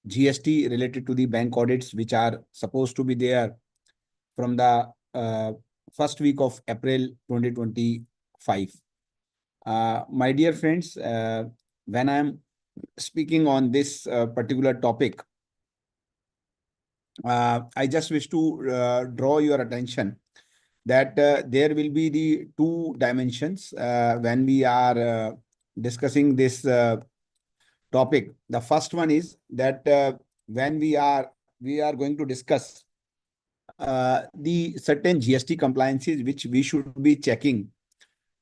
GST related to the bank audits, which are supposed to be there from the first week of April 2025. My dear friends, when I'm speaking on this particular topic, I just wish to draw your attention that there will be the two dimensions when we are discussing this topic. The first one is that when we are going to discuss the certain GST compliances which we should be checking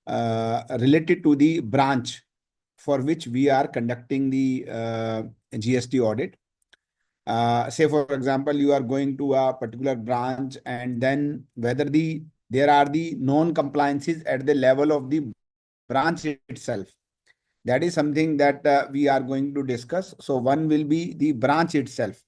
related to the branch for which we are conducting the GST audit. Say, for example, you are going to a particular branch, and then whether there are the non-compliances at the level of the branch itself. That is something that we are going to discuss. So one will be the branch itself.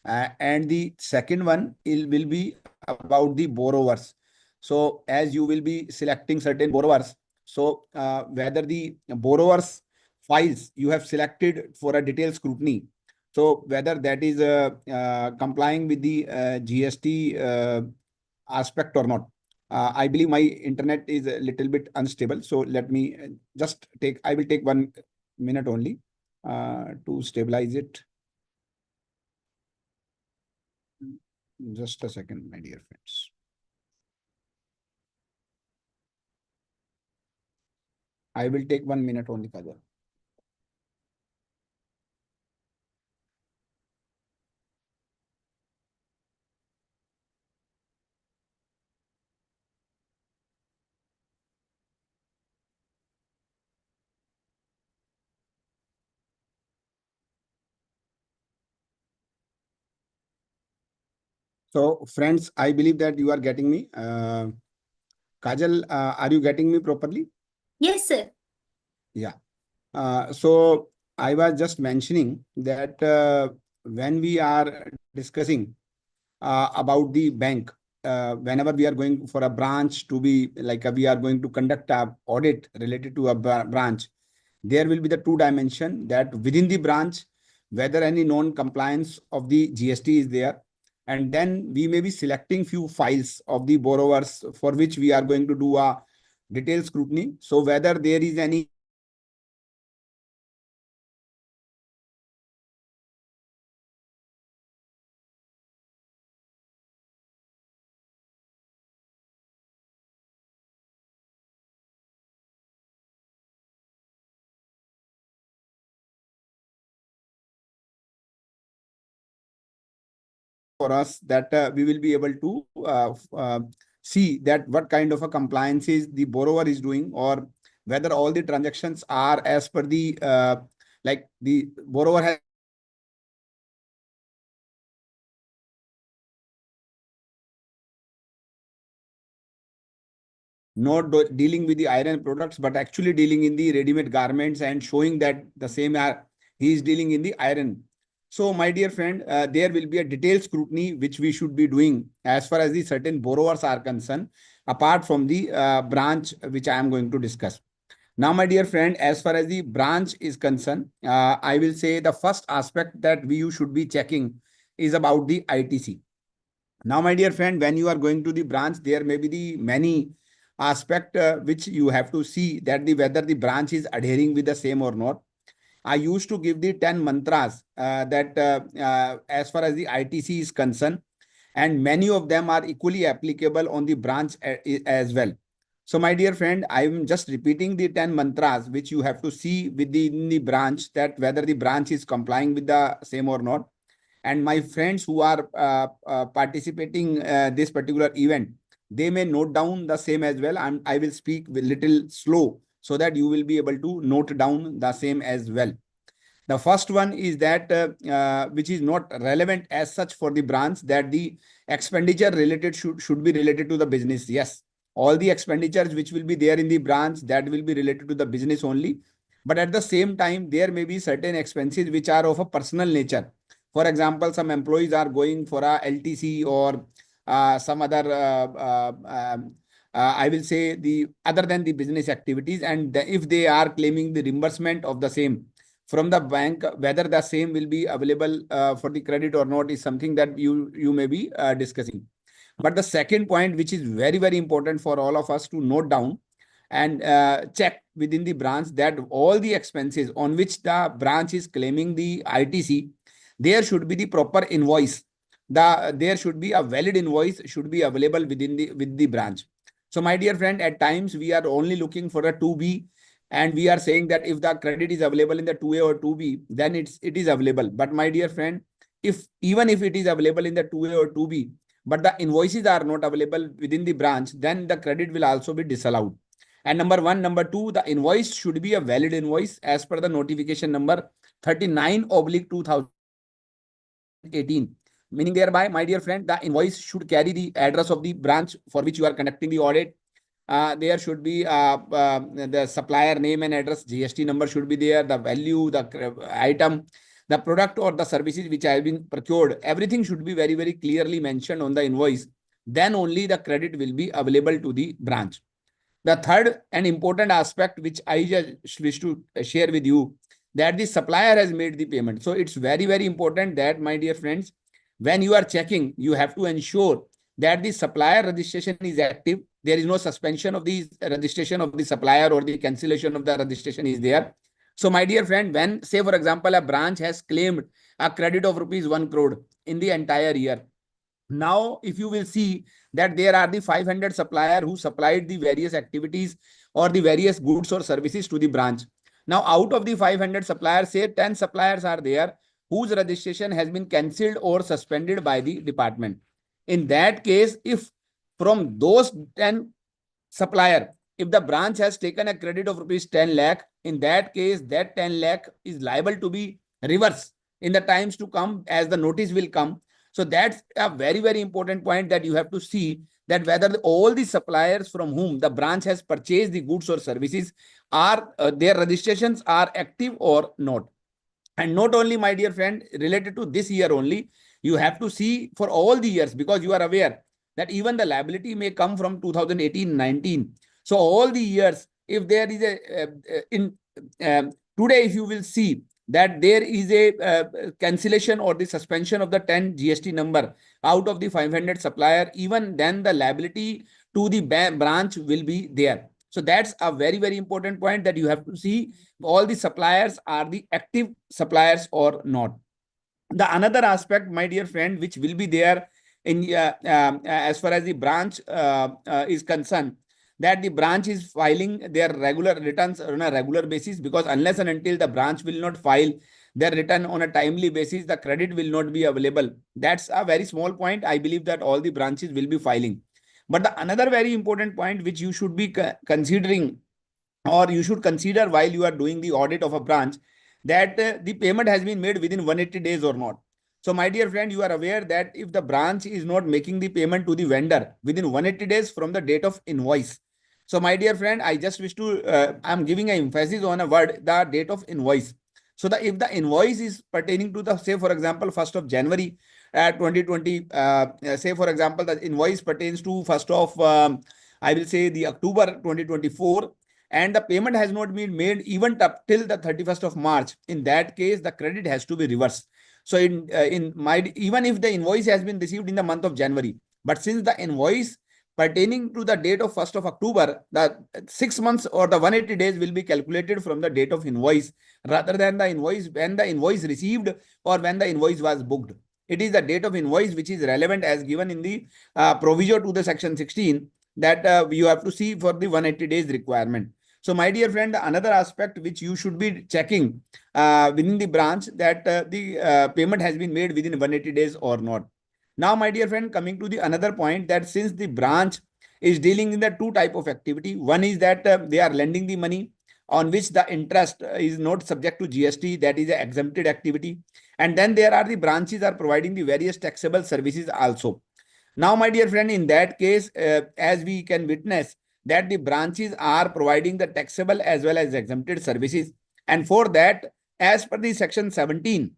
And the second one will be about the borrowers. So as you will be selecting certain borrowers, so whether the borrowers files you have selected for a detailed scrutiny, so whether that is complying with the GST aspect or not. I believe my internet is a little bit unstable. So let me I will take 1 minute only to stabilize it. Just a second, my dear friends. I will take 1 minute only, Kajal. So, friends, I believe that you are getting me. Kajal, are you getting me properly? Yes, sir. Yeah. So I was just mentioning that when we are discussing about the bank, whenever we are going for a branch to be like we are going to conduct a audit related to a branch, there will be the two dimension that within the branch, whether any non-compliance of the GST is there. And then we may be selecting few files of the borrowers for which we are going to do a detailed scrutiny. So whether there is any for us that we will be able to see that what kind of a compliances the borrower is doing, or whether all the transactions are as per the like the borrower has not dealing with the iron products, but actually dealing in the ready-made garments and showing that the same he is dealing in the iron. So, my dear friend, there will be a detailed scrutiny which we should be doing as far as the certain borrowers are concerned, apart from the branch which I am going to discuss. Now, my dear friend, as far as the branch is concerned, I will say the first aspect that you should be checking is about the ITC. Now, my dear friend, when you are going to the branch, there may be the many aspect which you have to see that whether the branch is adhering with the same or not. I used to give the 10 mantras that as far as the ITC is concerned, and many of them are equally applicable on the branch as well. So, my dear friend, I am just repeating the 10 mantras which you have to see within the branch, that whether the branch is complying with the same or not. And my friends who are participating this particular event, they may note down the same as well, and I will speak a little slow so that you will be able to note down the same as well. The first one is that which is not relevant as such for the branch, that the expenditure related should be related to the business. Yes, all the expenditures which will be there in the branch, that will be related to the business only. But at the same time, there may be certain expenses which are of a personal nature. For example, some employees are going for a LTC or some other I will say the other than the business activities, and if they are claiming the reimbursement of the same from the bank, whether the same will be available for the credit or not is something that you may be discussing. But the second point, which is very, very important for all of us to note down and check within the branch, that all the expenses on which the branch is claiming the ITC, there should be the proper invoice. There should be a valid invoice should be available with the branch. So my dear friend, at times we are only looking for a 2B, and we are saying that if the credit is available in the 2A or 2B, then it is available. But my dear friend, if even if it is available in the 2A or 2B, but the invoices are not available within the branch, then the credit will also be disallowed. And number one, number two, the invoice should be a valid invoice as per the notification number 39/2018. Meaning thereby, my dear friend, the invoice should carry the address of the branch for which you are conducting the audit. There should be the supplier name and address, GST number should be there, the value, the item, the product or the services which have been procured. Everything should be very, very clearly mentioned on the invoice. Then only the credit will be available to the branch. The third and important aspect which I just wish to share with you, that the supplier has made the payment. So it's very, very important that, my dear friends, when you are checking, you have to ensure that the supplier registration is active. There is no suspension of the registration of the supplier or the cancellation of the registration is there. So my dear friend, when, say for example, a branch has claimed a credit of rupees 1 crore in the entire year. Now, if you will see that there are the 500 supplier who supplied the various activities or the various goods or services to the branch. Now, out of the 500 suppliers, say 10 suppliers are there whose registration has been cancelled or suspended by the department. In that case, if from those 10 supplier, if the branch has taken a credit of rupees 10 lakh, in that case, that 10 lakh is liable to be reversed in the times to come as the notice will come. So that's a very, very important point, that you have to see that whether all the suppliers from whom the branch has purchased the goods or services are their registrations are active or not. And not only, my dear friend, related to this year only, you have to see for all the years, because you are aware that even the liability may come from 2018-19. So all the years, if there is today, if you will see that there is a cancellation or the suspension of the 10 GST number out of the 500 supplier, even then the liability to the branch will be there. So that's a very, very important point, that you have to see all the suppliers are the active suppliers or not. The another aspect, my dear friend, which will be there in as far as the branch is concerned, that the branch is filing their regular returns on a regular basis, because unless and until the branch will not file their return on a timely basis, the credit will not be available. That's a very small point. I believe that all the branches will be filing. But the another very important point which you should be considering, or you should consider while you are doing the audit of a branch, that the payment has been made within 180 days or not. So my dear friend, you are aware that if the branch is not making the payment to the vendor within 180 days from the date of invoice. So my dear friend, I just wish to, I'm giving an emphasis on a word, the date of invoice. So if the invoice is pertaining to the, say for example, 1st of January 2020, say for example, the invoice pertains to 1st of, I will say the October 2024, and the payment has not been made even up till the 31st of March, in that case, the credit has to be reversed. So even if the invoice has been received in the month of January, but since the invoice pertaining to the date of 1st of October, the 6 months or the 180 days will be calculated from the date of invoice rather than the invoice when the invoice received or when the invoice was booked. It is the date of invoice which is relevant as given in the proviso to the section 16, that you have to see for the 180 days requirement. So my dear friend, another aspect which you should be checking within the branch, that the payment has been made within 180 days or not. Now, my dear friend, coming to the another point, that since the branch is dealing in the two type of activity, one is that they are lending the money on which the interest is not subject to GST, that is an exempted activity. And then there are the branches are providing the various taxable services also. Now, my dear friend, in that case, as we can witness that the branches are providing the taxable as well as exempted services. And for that, as per the section 17,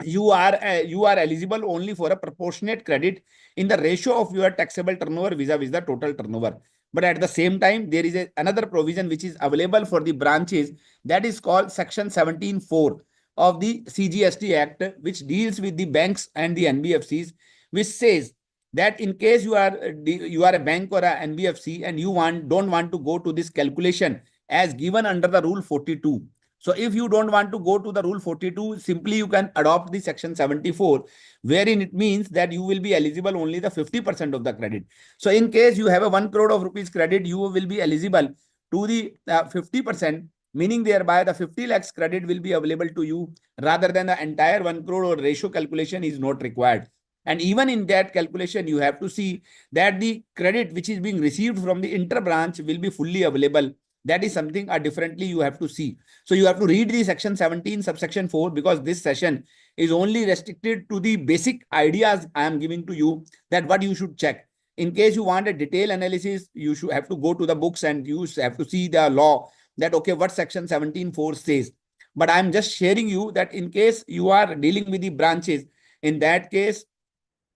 you are eligible only for a proportionate credit in the ratio of your taxable turnover vis-a-vis the total turnover. But at the same time, there is another provision which is available for the branches, that is called Section 17(4) of the CGST Act, which deals with the banks and the NBFCs, which says that in case you are a bank or a NBFC and you don't want to go to this calculation as given under the Rule 42. So if you don't want to go to the Rule 42, simply you can adopt the Section 74, wherein it means that you will be eligible only the 50% of the credit. So in case you have a 1 crore of rupees credit, you will be eligible to the 50%, meaning thereby the 50 lakhs credit will be available to you rather than the entire 1 crore, or ratio calculation is not required. And even in that calculation, you have to see that the credit which is being received from the inter-branch will be fully available. That is something differently you have to see. So you have to read the Section 17 subsection 4, because this session is only restricted to the basic ideas I am giving to you, that what you should check. In case you want a detailed analysis, you should have to go to the books and you have to see the law, that okay, what Section 17(4) says. But I'm just sharing you that in case you are dealing with the branches, in that case,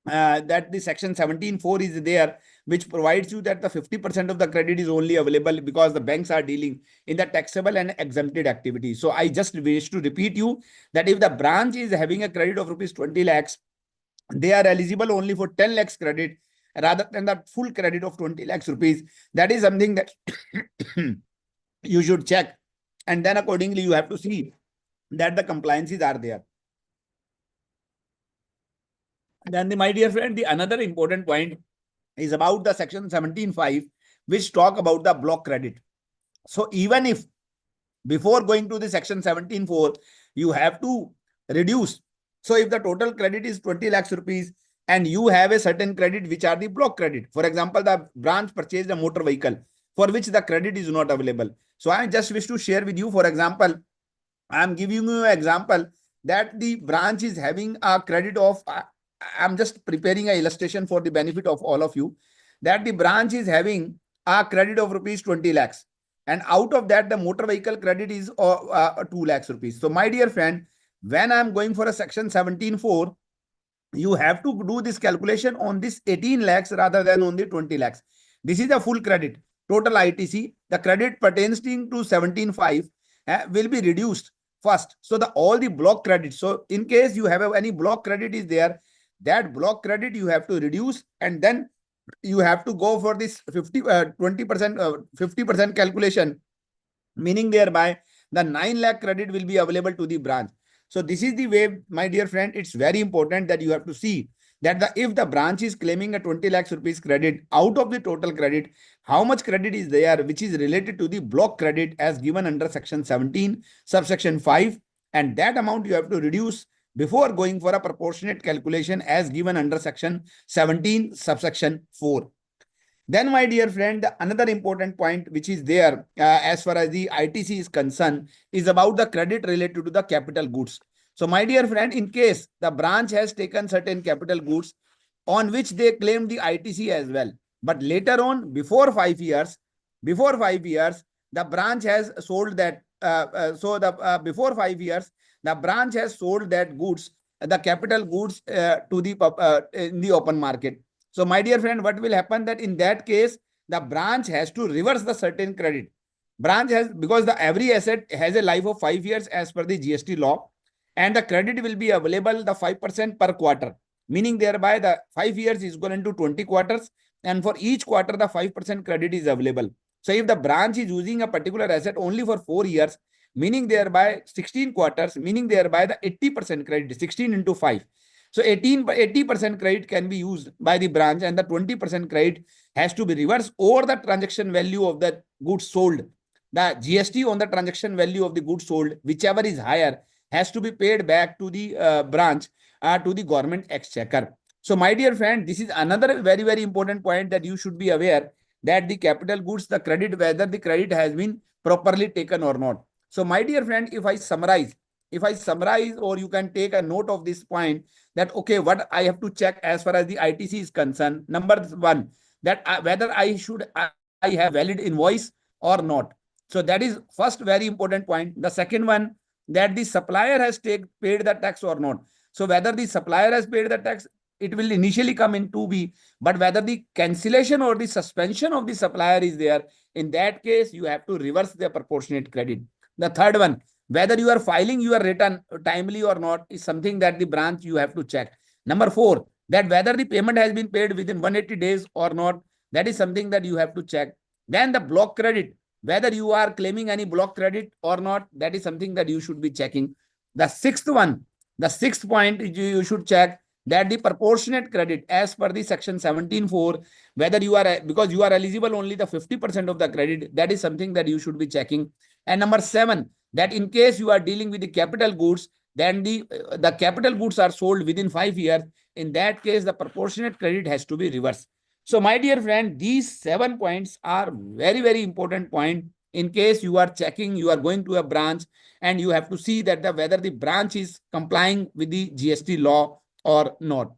that the Section 17(4) is there, which provides you that the 50% of the credit is only available because the banks are dealing in the taxable and exempted activities. So I just wish to repeat you that if the branch is having a credit of rupees 20 lakhs, they are eligible only for 10 lakhs credit rather than the full credit of 20 lakhs rupees. That is something that you should check. And then accordingly, you have to see that the compliances are there. Then, my dear friend, the another important point is about the Section 17(5), which talk about the block credit. So even if before going to the Section 17(4), you have to reduce. So if the total credit is 20 lakhs rupees and you have a certain credit which are the block credit, for example, the branch purchased a motor vehicle for which the credit is not available. So I just wish to share with you, for example, I am giving you an example that the branch is having a credit of, I'm just preparing an illustration for the benefit of all of you, that the branch is having a credit of rupees 20 lakhs. And out of that, the motor vehicle credit is 2 lakhs rupees. So my dear friend, when I'm going for a Section 17(4), you have to do this calculation on this 18 lakhs rather than on the 20 lakhs. This is the full credit, total ITC. The credit pertaining to 17(5) will be reduced first. So all the block credit. So in case you have any block credit is there, that block credit you have to reduce, and then you have to go for this 20%, 50% calculation, meaning thereby the 9 lakh credit will be available to the branch. So this is the way, my dear friend, it's very important that you have to see that if the branch is claiming a 20 lakhs rupees credit, out of the total credit, how much credit is there which is related to the block credit as given under Section 17 subsection 5, and that amount you have to reduce before going for a proportionate calculation as given under Section 17 subsection 4. Then, my dear friend, another important point which is there as far as the ITC is concerned is about the credit related to the capital goods. So my dear friend, in case the branch has taken certain capital goods on which they claim the ITC as well, but later on, before 5 years, the branch has sold that. Before 5 years, the branch has sold that goods, the capital goods, to the in the open market. So my dear friend, what will happen that in that case, the branch has to reverse the certain credit. Branch has, because the every asset has a life of 5 years as per the GST law, and the credit will be available the 5% per quarter, meaning thereby the 5 years is going to 20 quarters, and for each quarter the 5% credit is available. So if the branch is using a particular asset only for 4 years, meaning thereby 16 quarters, meaning thereby the 80% credit, 16 into 5. So 80% credit can be used by the branch, and the 20% credit has to be reversed over the transaction value of the goods sold. The GST on the transaction value of the goods sold, whichever is higher, has to be paid back to the branch, to the government exchequer. So my dear friend, this is another very, very important point that you should be aware, that the capital goods, the credit, whether the credit has been properly taken or not. So my dear friend, if I summarize, or you can take a note of this point, that okay, what I have to check as far as the ITC is concerned. Number one, that whether I have valid invoice or not. So that is first very important point. The second one, that the supplier has paid the tax or not. So whether the supplier has paid the tax, it will initially come in 2B, but whether the cancellation or the suspension of the supplier is there, in that case, you have to reverse the proportionate credit. The third one, whether you are filing your return timely or not, is something that the branch you have to check. Number 4, that whether the payment has been paid within 180 days or not, that is something that you have to check. Then the block credit, whether you are claiming any block credit or not, that is something that you should be checking. The sixth one, the sixth point you should check that the proportionate credit as per the section 17(4), whether you are, because you are eligible only the 50% of the credit, that is something that you should be checking. And number 7, that in case you are dealing with the capital goods, then the capital goods are sold within 5 years. In that case, the proportionate credit has to be reversed. So my dear friend, these 7 points are very, very important point. In case you are checking, you are going to a branch and you have to see that whether the branch is complying with the GST law or not.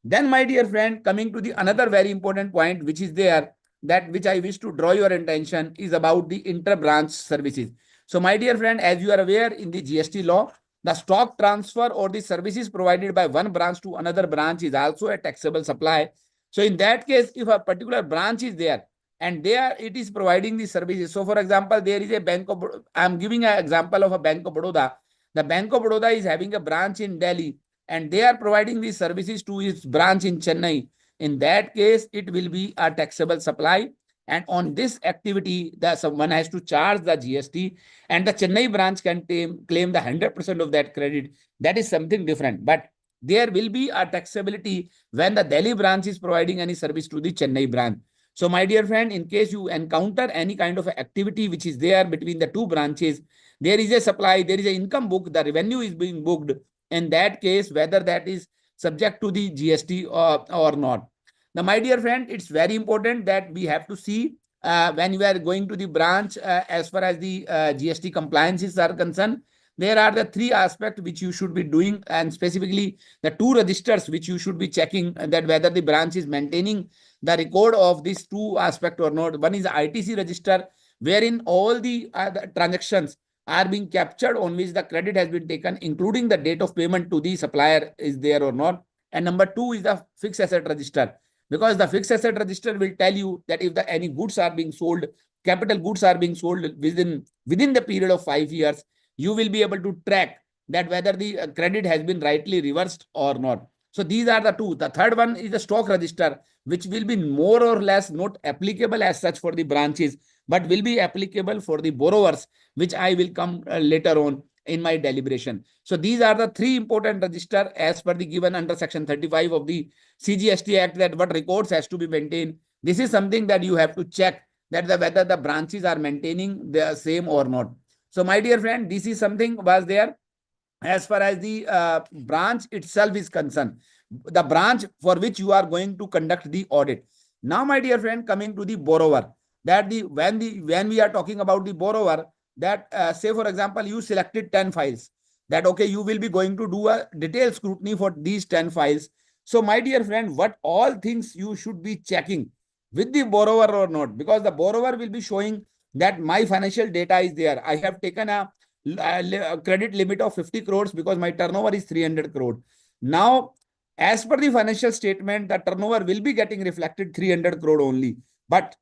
Then my dear friend, coming to the another very important point which is there, that which I wish to draw your attention, is about the inter-branch services. So my dear friend, as you are aware, in the GST law, the stock transfer or the services provided by one branch to another branch is also a taxable supply. So in that case, if a particular branch is there and there it is providing the services. So for example, there is a Bank of, I am giving an example of a Bank of Baroda. The Bank of Baroda is having a branch in Delhi and they are providing these services to its branch in Chennai. In that case, it will be a taxable supply. And on this activity, someone has to charge the GST and the Chennai branch can claim the 100% of that credit. That is something different. But there will be a taxability when the Delhi branch is providing any service to the Chennai branch. So my dear friend, in case you encounter any kind of activity which is there between the two branches, there is a supply, there is an income book, the revenue is being booked. In that case, whether that is subject to the GST or not. Now, my dear friend, it's very important that we have to see when we are going to the branch as far as the GST compliances are concerned. There are the 3 aspects which you should be doing, and specifically the 2 registers which you should be checking that whether the branch is maintaining the record of these 2 aspects or not. One is the ITC register, wherein all the transactions are being captured on which the credit has been taken, including the date of payment to the supplier is there or not. And number 2 is the fixed asset register, because the fixed asset register will tell you that if any goods are being sold, capital goods are being sold within the period of 5 years, you will be able to track that whether the credit has been rightly reversed or not. So these are the 2. The third one is the stock register, which will be more or less not applicable as such for the branches, but will be applicable for the borrowers, which I will come later on in my deliberation. So these are the 3 important register as per the given under section 35 of the CGST Act, that what records has to be maintained. This is something that you have to check that whether the branches are maintaining the same or not. So my dear friend, this is something was there as far as the branch itself is concerned, the branch for which you are going to conduct the audit. Now, my dear friend, coming to the borrower, that when we are talking about the borrower, that say for example, you selected 10 files, that okay, you will be going to do a detailed scrutiny for these 10 files. So my dear friend, what all things you should be checking with the borrower or not, because the borrower will be showing that my financial data is there. I have taken a credit limit of 50 crores because my turnover is 300 crore. Now, as per the financial statement, the turnover will be getting reflected 300 crore only. But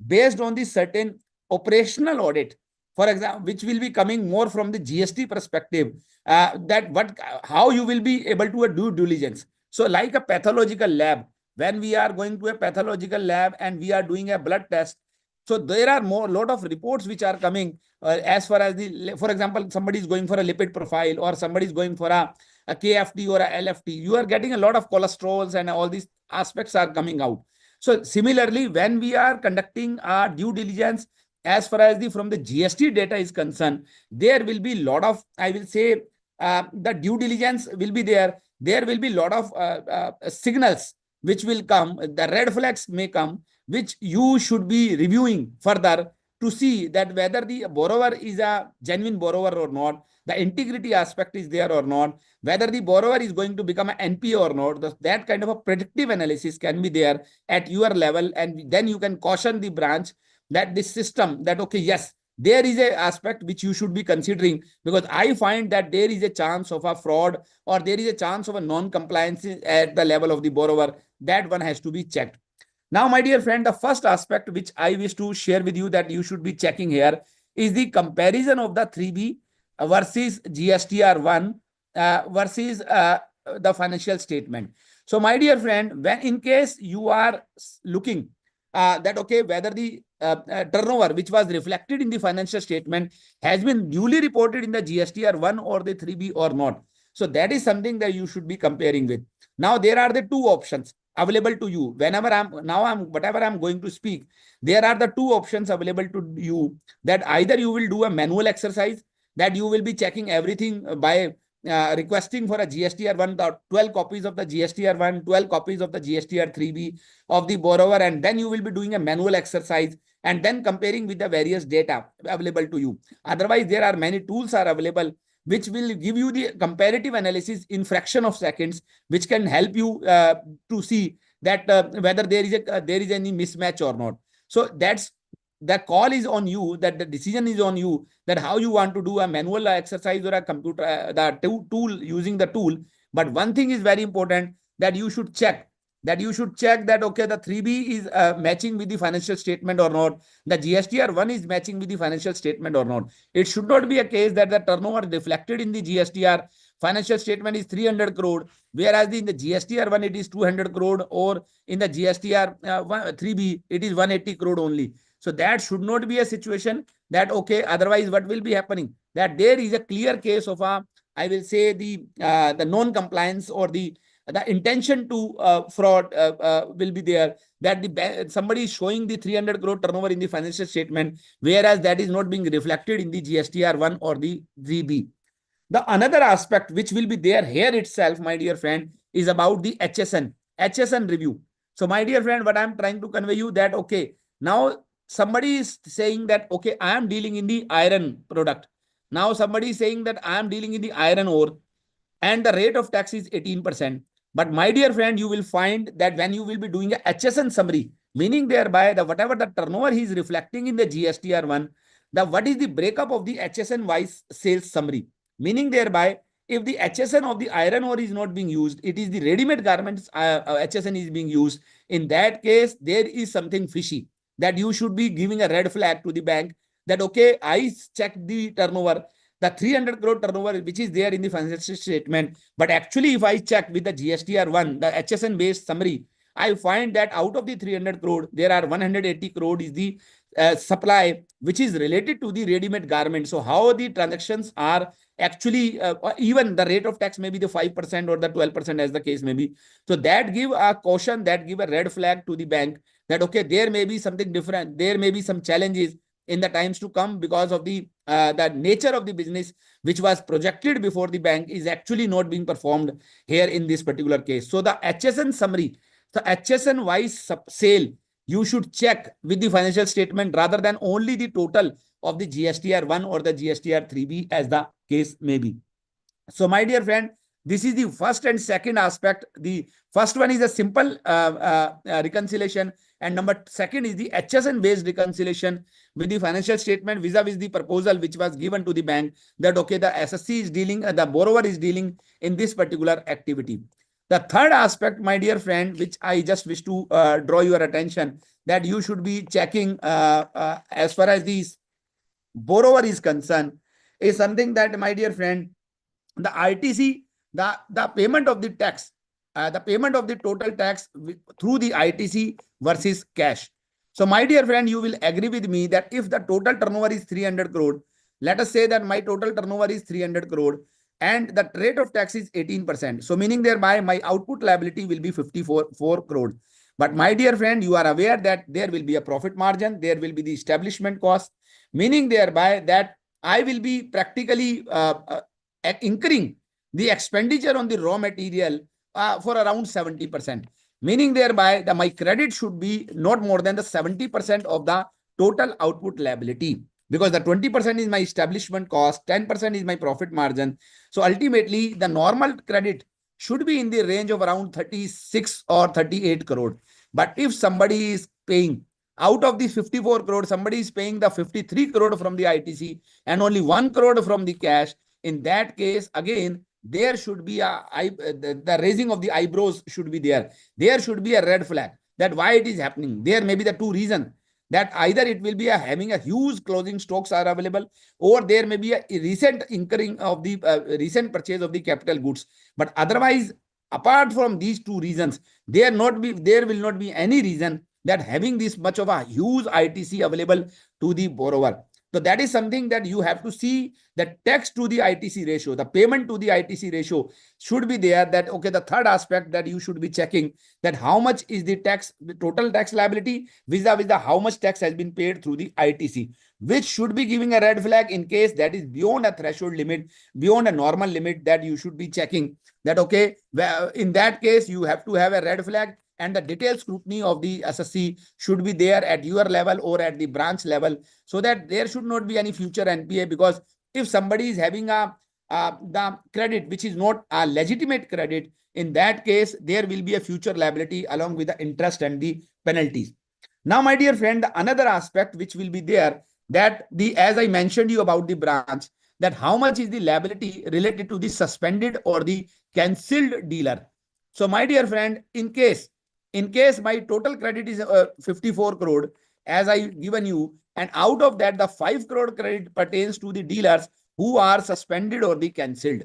based on the certain operational audit, for example, which will be coming more from the GST perspective, how you will be able to do diligence. So like a pathological lab, when we are going to a pathological lab and we are doing a blood test, so there are lot of reports which are coming as far as for example, somebody is going for a lipid profile or somebody is going for a KFT or a LFT. You are getting a lot of cholesterols and all these aspects are coming out. So similarly, when we are conducting our due diligence, as far as from the GST data is concerned, there will be a lot of, I will say, the due diligence will be there. There will be a lot of signals which will come. The red flags may come, which you should be reviewing further to see that whether the borrower is a genuine borrower or not, the integrity aspect is there or not, whether the borrower is going to become an NPA or not. That kind of a predictive analysis can be there at your level, and then you can caution the branch that this system, that okay, yes, there is a aspect which you should be considering, because I find that there is a chance of a fraud or there is a chance of a non-compliance at the level of the borrower. That one has to be checked. Now, my dear friend, the first aspect which I wish to share with you that you should be checking here is the comparison of the 3B versus GSTR1 versus the financial statement. So, my dear friend, when in case you are looking that, okay, whether the turnover which was reflected in the financial statement has been duly reported in the GSTR1 or the 3B or not. So, that is something that you should be comparing with. Now, there are the two options available to you. Whenever whatever I'm going to speak, there are the two options available to you, that either you will do a manual exercise, that you will be checking everything by requesting for a GSTR1, the 12 copies of the GSTR1, 12 copies of the GSTR3B of the borrower, and then you will be doing a manual exercise and then comparing with the various data available to you. Otherwise, there are many tools are available which will give you the comparative analysis in fraction of seconds, which can help you to see that whether there is any mismatch or not. So that's the call is on you, that the decision is on you, that how you want to do a manual exercise or a computer the tool using the tool. But one thing is very important, that you should check that okay, the 3B is matching with the financial statement or not, the GSTR1 is matching with the financial statement or not. It should not be a case that the turnover reflected in the GSTR financial statement is 300 crore, whereas in the GSTR1 it is 200 crore, or in the GSTR 3B it is 180 crore only. So that should not be a situation that, okay, otherwise what will be happening, that there is a clear case of a, I will say, the non-compliance or the intention to fraud will be there, that somebody is showing the 300 crore turnover in the financial statement, whereas that is not being reflected in the GSTR1 or the 3B. The another aspect which will be there here itself, my dear friend, is about the HSN review. So, my dear friend, what I'm trying to convey you that, okay, now somebody is saying that, okay, I am dealing in the iron product. Now somebody is saying that I am dealing in the iron ore and the rate of tax is 18%. But my dear friend, you will find that when you will be doing a HSN summary, meaning thereby the whatever the turnover he is reflecting in the GSTR1, the what is the breakup of the HSN wise sales summary, meaning thereby if the HSN of the iron ore is not being used, it is the ready-made garments HSN is being used. In that case, there is something fishy, that you should be giving a red flag to the bank that, okay, I checked the turnover, the 300 crore turnover which is there in the financial statement, but actually if I check with the GSTR1, the HSN based summary, I find that out of the 300 crore, there are 180 crore is the supply which is related to the ready-made garment. So how the transactions are actually, even the rate of tax may be the 5% or the 12% as the case may be. So that give a caution, that give a red flag to the bank that, okay, there may be something different, there may be some challenges in the times to come because of the nature of the business which was projected before the bank is actually not being performed here in this particular case. So the HSN summary, the HSN wise sale, you should check with the financial statement rather than only the total of the GSTR1 or the GSTR3B as the case may be. So, my dear friend, this is the first and second aspect. The first one is a simple reconciliation, and number second is the HSN based reconciliation with the financial statement vis-a-vis the proposal which was given to the bank that, okay, the SSC is dealing, the borrower is dealing in this particular activity. The third aspect, my dear friend, which I just wish to draw your attention, that you should be checking as far as the borrower is concerned, is something that, my dear friend, the ITC, the payment of the tax, the payment of the total tax through the ITC versus cash. So, my dear friend, you will agree with me that if the total turnover is 300 crore, let us say that my total turnover is 300 crore and the rate of tax is 18%. So, meaning thereby my output liability will be 54 crore. But my dear friend, you are aware that there will be a profit margin, there will be the establishment cost, meaning thereby that I will be practically incurring the expenditure on the raw material for around 70%, meaning thereby my credit should be not more than the 70% of the total output liability, because the 20% is my establishment cost, 10% is my profit margin. So ultimately, the normal credit should be in the range of around 36 or 38 crore. But if somebody is paying out of these 54 crore, somebody is paying the 53 crore from the ITC and only 1 crore from the cash. In that case, again, there should be the raising of the eyebrows should be there. There should be a red flag that why it is happening. There may be the two reasons, that either it will be having a huge closing stocks are available, or there may be a recent incurring of the recent purchase of the capital goods. But otherwise, apart from these two reasons, there will not be any reason that having this much of a huge ITC available to the borrower. So that is something that you have to see, the tax to the ITC ratio, the payment to the ITC ratio should be there. That, okay, the third aspect that you should be checking, that how much is the tax, the total tax liability vis-a-vis the how much tax has been paid through the ITC, which should be giving a red flag in case that is beyond a threshold limit, beyond a normal limit, that you should be checking that, okay, in that case, you have to have a red flag, and the detailed scrutiny of the SSC should be there at your level or at the branch level, so that there should not be any future NPA. Because if somebody is having the credit which is not a legitimate credit, in that case, there will be a future liability along with the interest and the penalties. Now, my dear friend, another aspect which will be there, that as I mentioned you about the branch, that how much is the liability related to the suspended or the cancelled dealer. So, my dear friend, in case my total credit is 54 crore, as I given you, and out of that, the 5 crore credit pertains to the dealers who are suspended or the cancelled.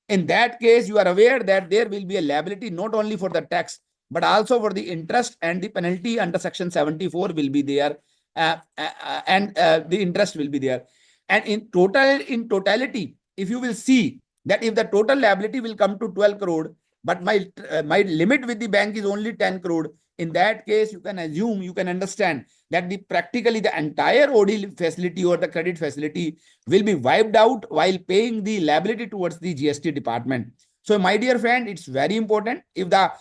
In that case, you are aware that there will be a liability not only for the tax, but also for the interest, and the penalty under Section 74 will be there, and the interest will be there. And in totality, if you will see that if the total liability will come to 12 crore, but my limit with the bank is only 10 crore, in that case, you can assume, you can understand that practically the entire OD facility or the credit facility will be wiped out while paying the liability towards the GST department. So, my dear friend, it's very important. If the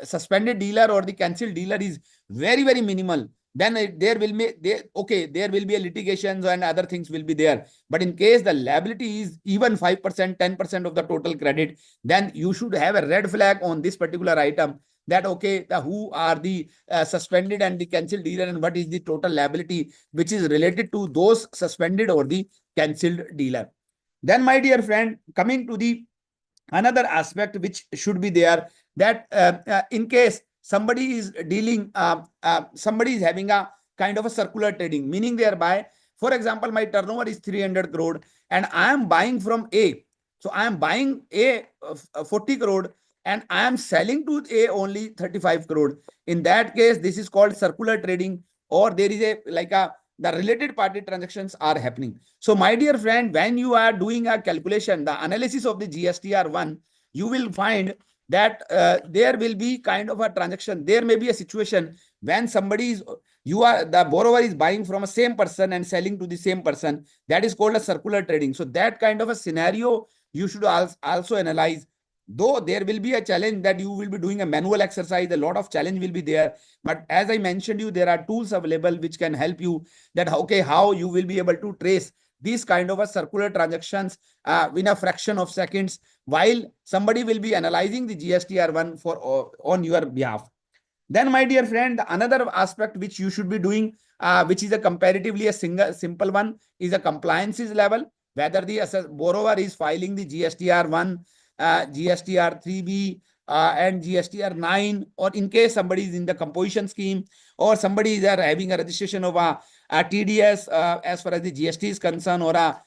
suspended dealer or the cancelled dealer is very, very minimal, then there will be a litigations and other things will be there. But in case the liability is even 5%, 10% of the total credit, then you should have a red flag on this particular item, that, okay, who are the suspended and the cancelled dealer, and what is the total liability which is related to those suspended or the cancelled dealer. Then, my dear friend, coming to the another aspect which should be there, that in case somebody is somebody is having a kind of a circular trading, meaning thereby, for example, my turnover is 300 crore and I am buying from A. So I am buying A 40 crore and I am selling to A only 35 crore. In that case, this is called circular trading, or there is the related party transactions are happening. So, my dear friend, when you are doing a calculation, the analysis of the GSTR1, you will find that there will be kind of a transaction. There may be a situation when the borrower is buying from a same person and selling to the same person. That is called a circular trading. So, that kind of a scenario you should also analyze. Though there will be a challenge that you will be doing a manual exercise, a lot of challenge will be there. But as I mentioned you, there are tools available which can help you that, okay, how you will be able to trace these kind of a circular transactions in a fraction of seconds, while somebody will be analyzing the GSTR1 on your behalf. Then, my dear friend, another aspect which you should be doing, which is a comparatively a simple one, is a compliances level, whether the borrower is filing the GSTR1, GSTR3B, and GSTR9, or in case somebody is in the composition scheme, or somebody is having a registration of a TDS as far as the GST is concerned, or a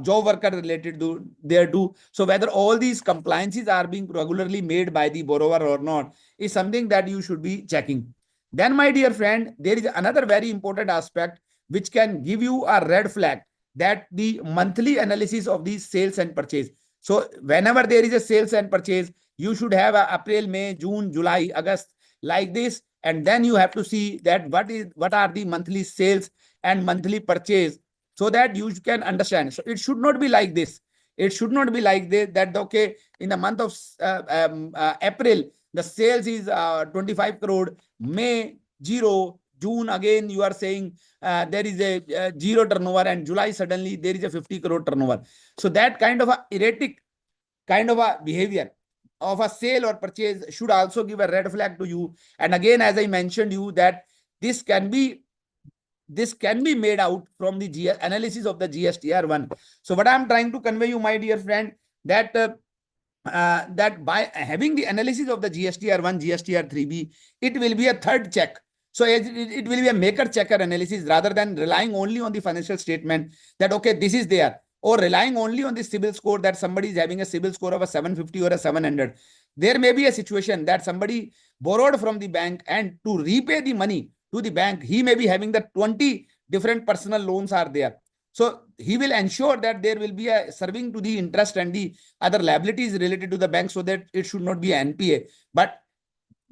job worker related to there too. So whether all these compliances are being regularly made by the borrower or not is something that you should be checking. Then, my dear friend, there is another very important aspect which can give you a red flag, that the monthly analysis of the sales and purchase. So whenever there is a sales and purchase, you should have April, May, June, July, August, like this, and then you have to see that what are the monthly sales and monthly purchase, so that you can understand. So it should not be like this. It should not be like this, that, okay, in the month of April, the sales is 25 crore, May 0, June again you are saying there is a 0 turnover, and July suddenly there is a 50 crore turnover. So that kind of a erratic kind of a behavior of a sale or purchase should also give a red flag to you. And again, as I mentioned you, that this can be made out from the analysis of the GSTR1. So what I'm trying to convey you, my dear friend, that that by having the analysis of the GSTR1, GSTR3B, it will be a third check. So it will be a maker-checker analysis rather than relying only on the financial statement that, okay, this is there, or relying only on the CIBIL score that somebody is having a CIBIL score of a 750 or a 700. There may be a situation that somebody borrowed from the bank, and to repay the money to the bank, he may be having the 20 different personal loans are there. So he will ensure that there will be a serving to the interest and the other liabilities related to the bank, so that it should not be an NPA. But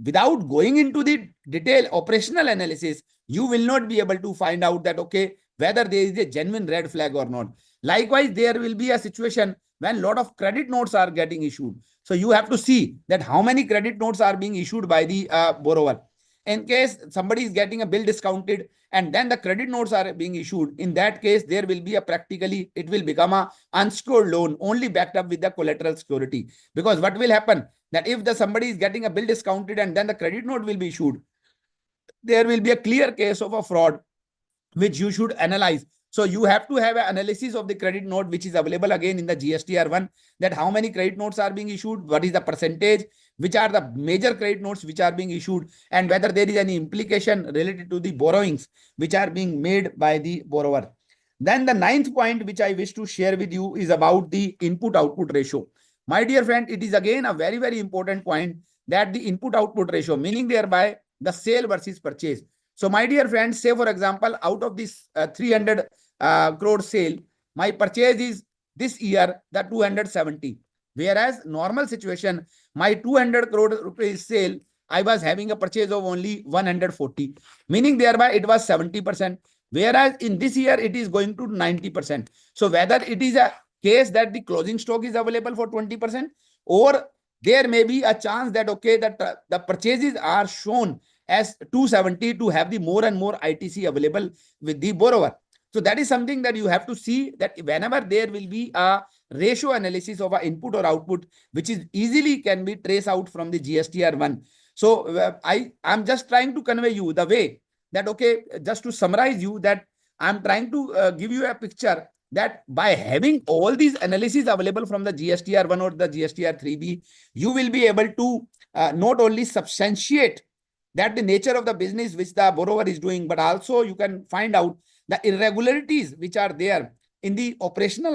without going into the detailed operational analysis, you will not be able to find out that, okay, whether there is a genuine red flag or not. Likewise, there will be a situation when a lot of credit notes are getting issued. So you have to see that how many credit notes are being issued by the borrower. In case somebody is getting a bill discounted and then the credit notes are being issued, in that case, there will be a practically, it will become a unsecured loan only backed up with the collateral security. Because what will happen, that if the somebody is getting a bill discounted and then the credit note will be issued, there will be a clear case of a fraud which you should analyze. So you have to have an analysis of the credit note, which is available again in the GSTR1, that how many credit notes are being issued, what is the percentage, which are the major credit notes which are being issued, and whether there is any implication related to the borrowings which are being made by the borrower. Then the ninth point which I wish to share with you is about the input-output ratio. My dear friend, it is again a very, very important point, that the input-output ratio, meaning thereby the sale versus purchase. So my dear friends, say for example, out of this 300 crore sale, my purchase is this year the 270. Whereas normal situation, my 200 crore rupees sale, I was having a purchase of only 140, meaning thereby it was 70%. Whereas in this year, it is going to 90%. So whether it is a case that the closing stock is available for 20%, or there may be a chance that, okay, that the purchases are shown as 270 to have the more and more ITC available with the borrower. So that is something that you have to see, that whenever there will be a ratio analysis of an input or output, which is easily can be traced out from the GSTR1. So I'm just trying to convey you the way that, okay, just to summarize you, that I'm trying to give you a picture that by having all these analyses available from the GSTR1 or the GSTR3B, you will be able to not only substantiate that the nature of the business which the borrower is doing, but also you can find out the irregularities which are there in the operational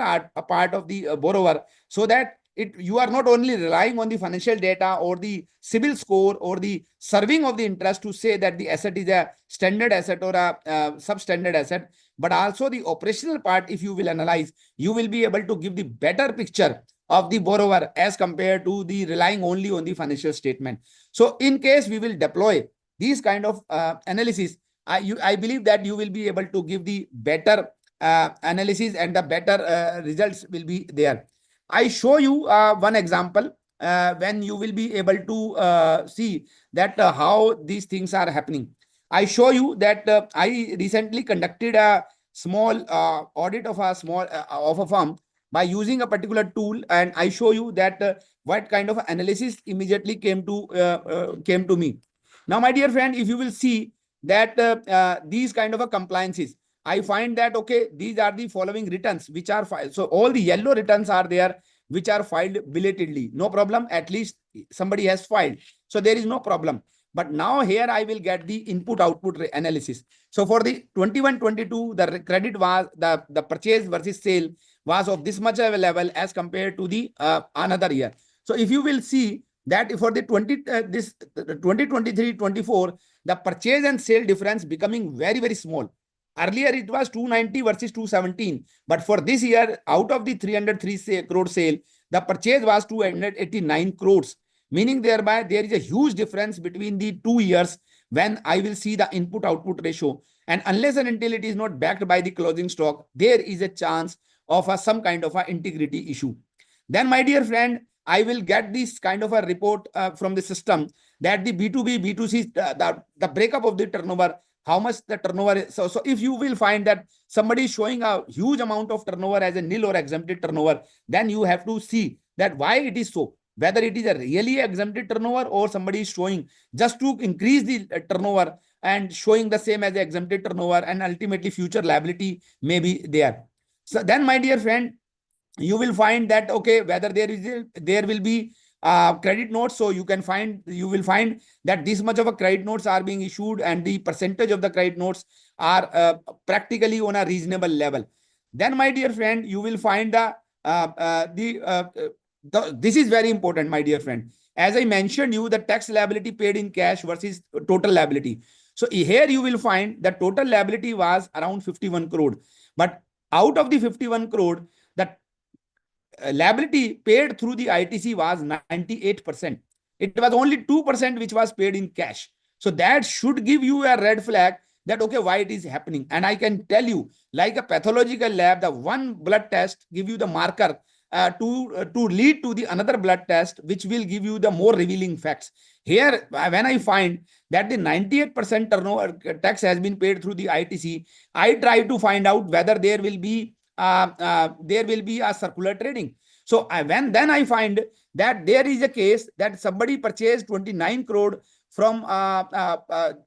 part of the borrower, so that you are not only relying on the financial data or the CIBIL score or the serving of the interest to say that the asset is a standard asset or a substandard asset, but also the operational part. If you will analyze, you will be able to give the better picture of the borrower as compared to the relying only on the financial statement. So in case we will deploy these kind of analysis, I believe that you will be able to give the better analysis, and the better results will be there. I show you one example when you will be able to see that how these things are happening. I show you that I recently conducted a small audit of a firm by using a particular tool, and I show you that what kind of analysis immediately came to me. Now, my dear friend, if you will see that these kind of a compliances, I find that, okay, these are the following returns which are filed. So all the yellow returns are there which are filed belatedly. No problem. At least somebody has filed. So there is no problem. But now here I will get the input output analysis. So for the 21-22, the credit was the purchase versus sale was of this much of a level as compared to the another year. So if you will see that for the 2023-24, the purchase and sale difference becoming very, very small. Earlier, it was 290 versus 217. But for this year, out of the 303 crore sale, the purchase was 289 crores. Meaning thereby, there is a huge difference between the 2 years when I will see the input-output ratio. And unless and until it is not backed by the closing stock, there is a chance of some kind of an integrity issue. Then, my dear friend, I will get this kind of a report from the system that the B2B, B2C, the breakup of the turnover, how much the turnover is. So if you will find that somebody is showing a huge amount of turnover as a nil or exempted turnover, then you have to see that why it is so. Whether it is a really exempted turnover or somebody is showing just to increase the turnover and showing the same as the exempted turnover, and ultimately future liability may be there. So then, my dear friend, you will find that, okay, whether there will be credit notes. So you will find that this much of a credit notes are being issued, and the percentage of the credit notes are practically on a reasonable level. Then, my dear friend, you will find this is very important, my dear friend. As I mentioned you, the tax liability paid in cash versus total liability. So here you will find that total liability was around 51 crore, but out of the 51 crore, the liability paid through the ITC was 98%. It was only 2% which was paid in cash. So that should give you a red flag that, okay, why it is happening. And I can tell you, like a pathological lab, the one blood test give you the marker to lead to the another blood test, which will give you the more revealing facts. Here, when I find that the 98% turnover tax has been paid through the ITC, I try to find out whether there will be a circular trading. So then I find that there is a case that somebody purchased 29 crore from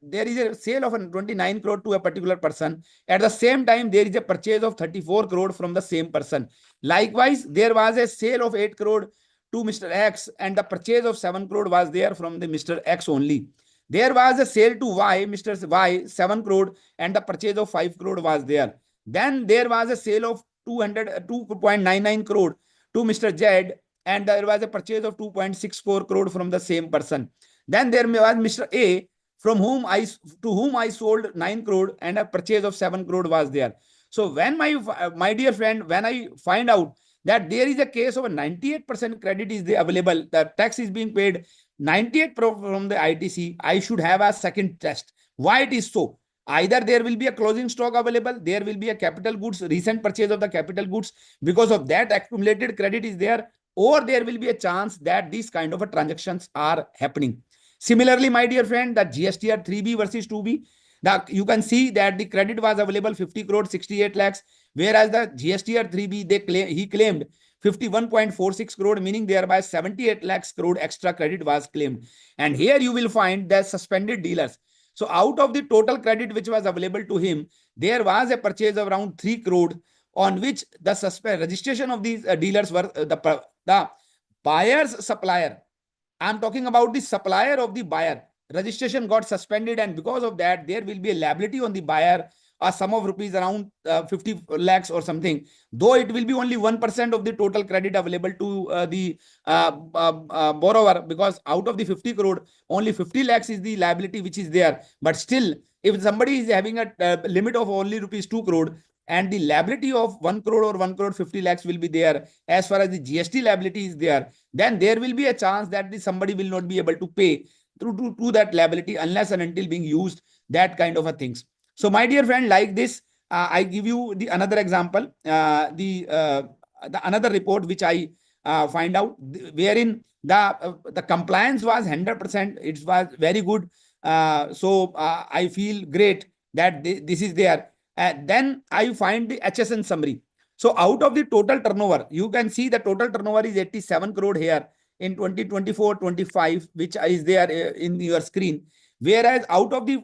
there is a sale of 29 crore to a particular person. At the same time, there is a purchase of 34 crore from the same person. Likewise, there was a sale of 8 crore to Mr. X, and the purchase of 7 crore was there from the Mr. X only. There was a sale to Y, Mr. Y, 7 crore, and the purchase of 5 crore was there. Then there was a sale of 2.99 crore to Mr. Z, and there was a purchase of 2.64 crore from the same person. Then there was Mr. A, to whom I sold 9 crore, and a purchase of 7 crore was there. So when my dear friend, when I find out that there is a case of a 98% credit is available, the tax is being paid 98% from the ITC, I should have a second test. Why it is so? Either there will be a closing stock available, there will be a capital goods, recent purchase of the capital goods, because of that accumulated credit is there, or there will be a chance that these kind of transactions are happening. Similarly, my dear friend, the GSTR 3B versus 2B, you can see that the credit was available 50 crore 68 lakhs, whereas the GSTR 3B, he claimed 51.46 crore, meaning thereby 78 lakhs crore extra credit was claimed. And here you will find the suspended dealers. So out of the total credit which was available to him, there was a purchase of around 3 crore, on which the registration of these dealers were the buyer's supplier. I'm talking about the supplier of the buyer. Registration got suspended, and because of that, there will be a liability on the buyer, a sum of rupees around 50 lakhs or something, though it will be only 1% of the total credit available to the borrower, because out of the 50 crore, only 50 lakhs is the liability which is there. But still, if somebody is having a limit of only rupees 2 crore, and the liability of 1 crore or 1 crore 50 lakhs will be there, as far as the GST liability is there, then there will be a chance that somebody will not be able to pay to that liability unless and until being used that kind of a things. So my dear friend, like this, I give you the another example, the another report which I find out, wherein the compliance was 100%. It was very good. So I feel great that this is there. Then I find the HSN summary. So out of the total turnover, you can see the total turnover is 87 crore here in 2024-25, which is there in your screen. Whereas out of the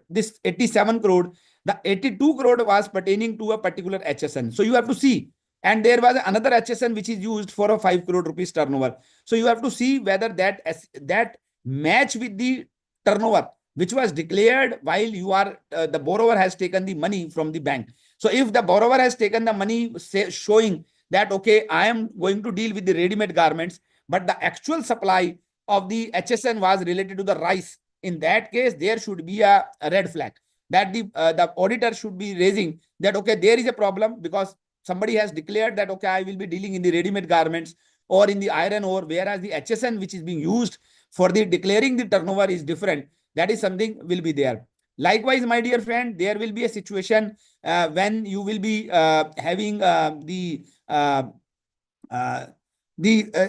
this 87 crore, the 82 crore was pertaining to a particular HSN. So you have to see. And there was another HSN which is used for a 5 crore rupees turnover. So you have to see whether that match with the turnover which was declared while you are the borrower has taken the money from the bank. So if the borrower has taken the money showing that, okay, I am going to deal with the ready-made garments, but the actual supply of the HSN was related to the rice, in that case, there should be a red flag that the auditor should be raising that, okay, there is a problem because somebody has declared that, okay, I will be dealing in the ready-made garments or in the iron ore, whereas the HSN which is being used for the declaring the turnover is different. That is something will be there. Likewise, my dear friend, there will be a situation when you will be having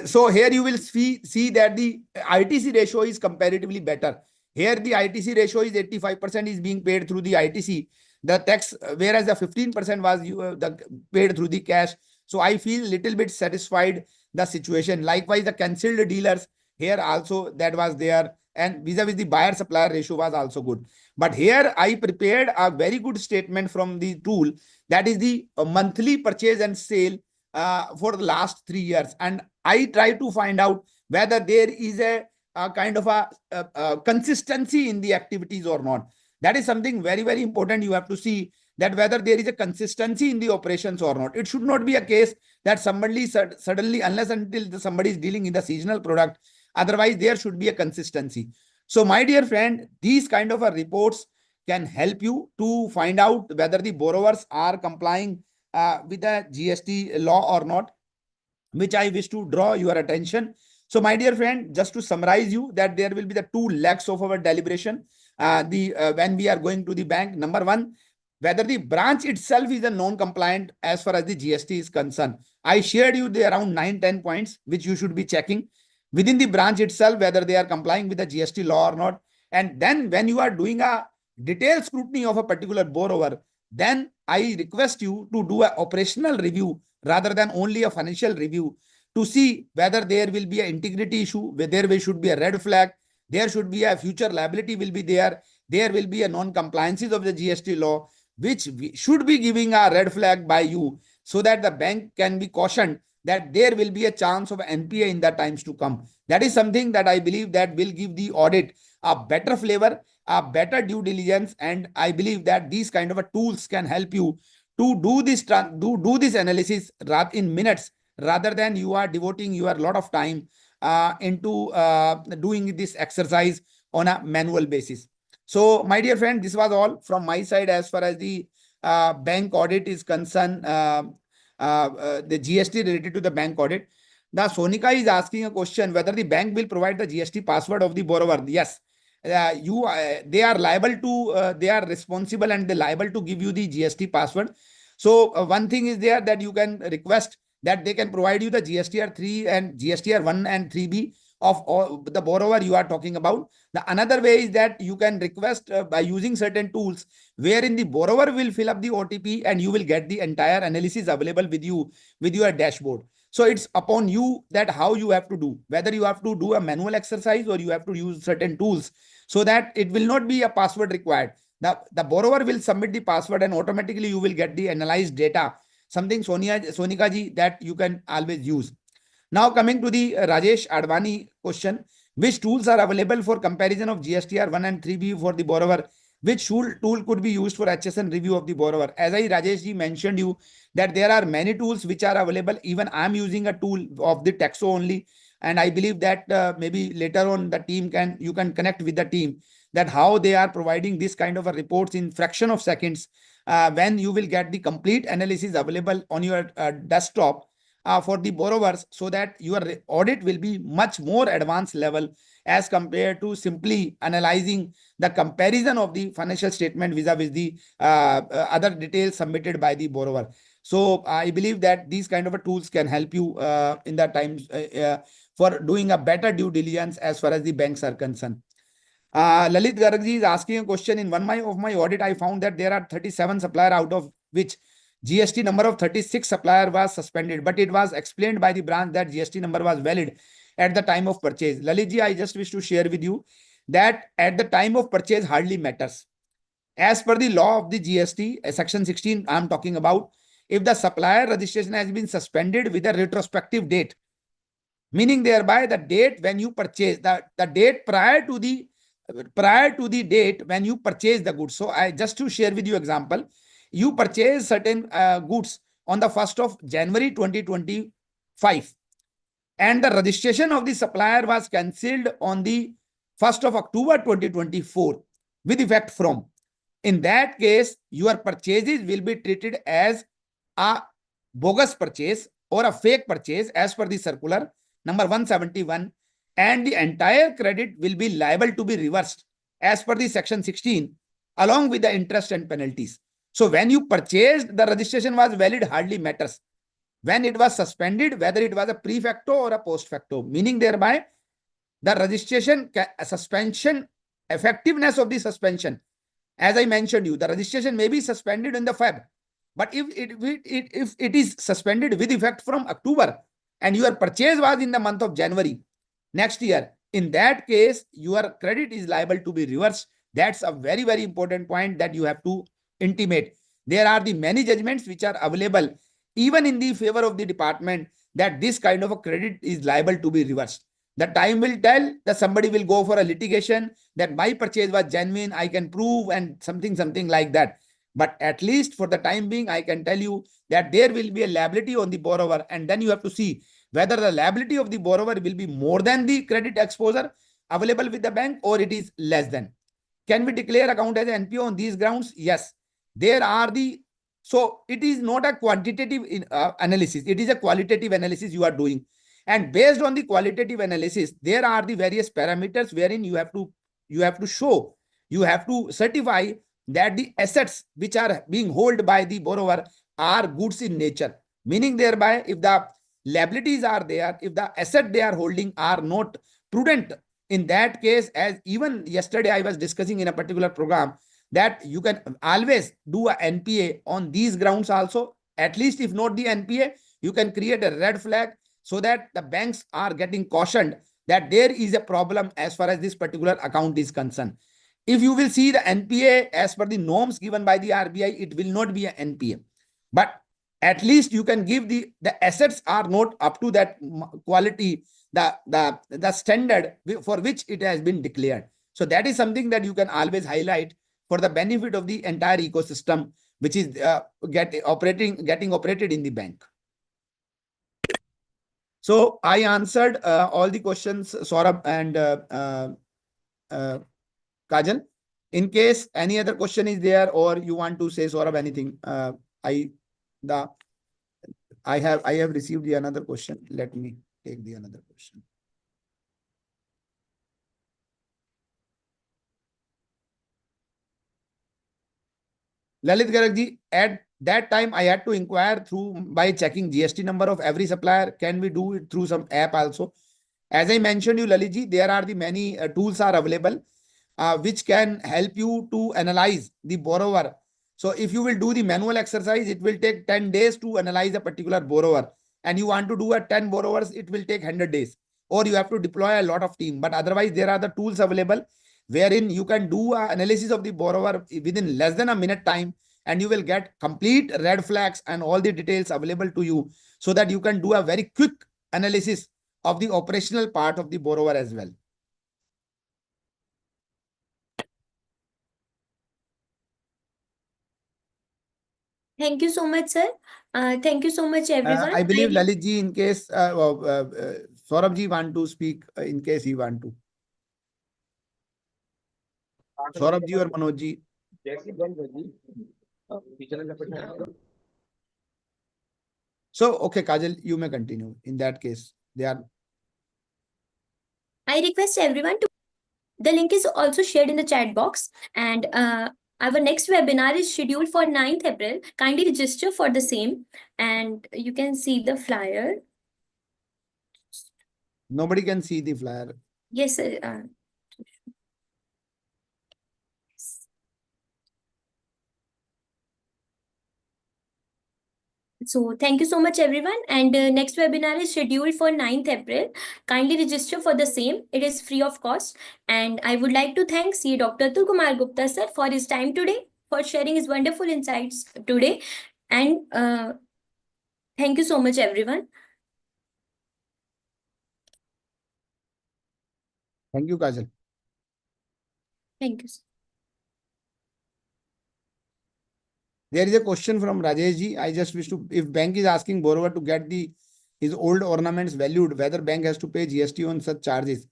so here you will see that the ITC ratio is comparatively better. Here the ITC ratio is 85% is being paid through the ITC, the tax, whereas the 15% was paid through the cash. So I feel little bit satisfied the situation. Likewise, the cancelled dealers, here also that was there. and vis-a-vis the buyer-supplier ratio was also good. But here I prepared a very good statement from the tool, that is the monthly purchase and sale for the last 3 years. And I try to find out whether there is a kind of a consistency in the activities or not. That is something very, very important. You have to see that whether there is a consistency in the operations or not. It should not be a case that somebody suddenly, unless until somebody is dealing in the seasonal product, otherwise there should be a consistency. So my dear friend, these kind of reports can help you to find out whether the borrowers are complying with the GST law or not, which I wish to draw your attention. So my dear friend, just to summarize you, that there will be the two legs of our deliberation. When we are going to the bank, number one, whether the branch itself is a non-compliant as far as the GST is concerned. I shared you the around 9-10 points which you should be checking within the branch itself, whether they are complying with the GST law or not. And then when you are doing a detailed scrutiny of a particular borrower, then I request you to do an operational review rather than only a financial review, to see whether there will be an integrity issue, whether there should be a red flag, there should be a future liability will be there will be a non-compliances of the GST law, which should be giving a red flag by you, so that the bank can be cautioned that there will be a chance of NPA in the times to come. That is something that I believe that will give the audit a better flavor, a better due diligence, and I believe that these kind of tools can help you to do this analysis in minutes, rather than you are devoting your lot of time into doing this exercise on a manual basis. So my dear friend, this was all from my side as far as the bank audit is concerned, the GST related to the bank audit. Now Sonika is asking a question whether the bank will provide the GST password of the borrower. Yes, they are liable to, they are responsible and they liable to give you the GST password. So one thing is there that you can request that they can provide you the GSTR 3 and GSTR 1 and 3B of all the borrower you are talking about. The another way is that you can request by using certain tools wherein the borrower will fill up the OTP and you will get the entire analysis available with you with your dashboard. So it's upon you that how you have to do, whether you have to do a manual exercise or you have to use certain tools, so that it will not be a password required. The borrower will submit the password and automatically you will get the analyzed data, something Sonika ji that you can always use. Now coming to the Rajesh Advani question, which tools are available for comparison of GSTR 1 and 3B for the borrower? Which tool could be used for HSN review of the borrower? As I Rajesh ji mentioned you that there are many tools which are available. Even I am using a tool of the Taxo only. And I believe that maybe later on the team you can connect with the team that how they are providing this kind of a reports in fraction of seconds, when you will get the complete analysis available on your desktop for the borrowers, so that your audit will be much more advanced level as compared to simply analyzing the comparison of the financial statement vis-a-vis the other details submitted by the borrower. So I believe that these kind of tools can help you in the times for doing a better due diligence as far as the banks are concerned. Lalit Gargji is asking a question. In one of my audit, I found that there are 37 supplier, out of which GST number of 36 supplier was suspended, but it was explained by the branch that GST number was valid at the time of purchase. Lalit ji, I just wish to share with you that at the time of purchase hardly matters. As per the law of the GST, section 16, I am talking about, if the supplier registration has been suspended with a retrospective date, meaning thereby the date when you purchase, the date prior to the date when you purchase the goods. So I just to share with you example, you purchase certain goods on the 1st of January 2025 and the registration of the supplier was cancelled on the 1st of October 2024 with effect from. In that case, your purchases will be treated as a bogus purchase or a fake purchase as per the circular number 171, and the entire credit will be liable to be reversed as per the section 16 along with the interest and penalties. So when you purchased, the registration was valid hardly matters. When it was suspended, whether it was a pre-facto or a post-facto, meaning thereby the registration suspension, effectiveness of the suspension. As I mentioned you, the registration may be suspended in the Feb, but if it is suspended with effect from October and your purchase was in the month of January next year, in that case, your credit is liable to be reversed. That's a very, very important point that you have to intimate. There are the many judgments which are available even in the favor of the department that this kind of a credit is liable to be reversed. The time will tell that somebody will go for a litigation that my purchase was genuine, I can prove, and something like that. But at least for the time being, I can tell you that there will be a liability on the borrower, and then you have to see whether the liability of the borrower will be more than the credit exposure available with the bank or it is less than. Can we declare account as NPO on these grounds? Yes. There are the, so it is not a quantitative analysis, it is a qualitative analysis you are doing. And based on the qualitative analysis, there are the various parameters wherein you have to show, you have to certify that the assets which are being held by the borrower are goods in nature. Meaning thereby, if the liabilities are there, if the asset they are holding are not prudent, in that case, as even yesterday I was discussing in a particular program, that you can always do a NPA on these grounds also. At least if not the NPA, you can create a red flag so that the banks are getting cautioned that there is a problem as far as this particular account is concerned. If you will see the NPA as per the norms given by the RBI, it will not be an NPA. But at least you can give the assets are not up to that quality, the standard for which it has been declared. So that is something that you can always highlight for the benefit of the entire ecosystem, which is getting operated in the bank. So I answered all the questions, Saurabh and Kajal. In case any other question is there, or you want to say, Saurabh, anything, I have received the another question. Let me take the another question. Lalit Garagji, at that time I had to inquire through by checking GST number of every supplier. Can we do it through some app also? As I mentioned you, Lalitji, there are the many tools are available which can help you to analyze the borrower. So if you will do the manual exercise, it will take 10 days to analyze a particular borrower. And you want to do a 10 borrowers, it will take 100 days. Or you have to deploy a lot of team. But otherwise, there are the tools available wherein you can do an analysis of the borrower within less than a minute time, and you will get complete red flags and all the details available to you so that you can do a very quick analysis of the operational part of the borrower as well. Thank you so much, sir. Thank you so much, everyone. I believe Lalitji, in case Saurabhji want to speak, in case he want to. Saurabhji or Manojji. So, okay, Kajal, you may continue. In that case, they are. I request everyone to. The link is also shared in the chat box, and our next webinar is scheduled for 9th April. Kindly register for the same, and you can see the flyer. Nobody can see the flyer. Yes, sir. So thank you so much, everyone. And next webinar is scheduled for 9th April. Kindly register for the same. It is free of cost. And I would like to thank CA Dr. Atul Kumar Gupta, sir, for his time today, for sharing his wonderful insights today. And thank you so much, everyone. Thank you, Kajal. Thank you, sir. There is a question from Rajesh ji. I just wish to, if bank is asking borrower to get his old ornaments valued, whether bank has to pay GST on such charges.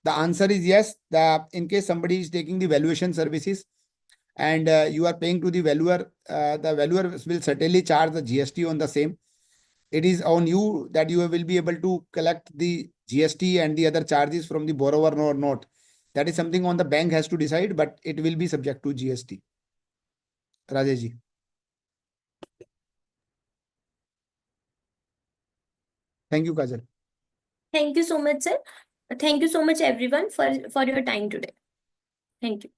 The answer is yes. In case somebody is taking the valuation services and you are paying to the valuer will certainly charge the GST on the same. It is on you that you will be able to collect the GST and the other charges from the borrower or not. That is something on the bank has to decide, but it will be subject to GST. Rajesh ji. Thank you, Kajal. Thank you so much, sir. Thank you so much, everyone, for your time today. Thank you.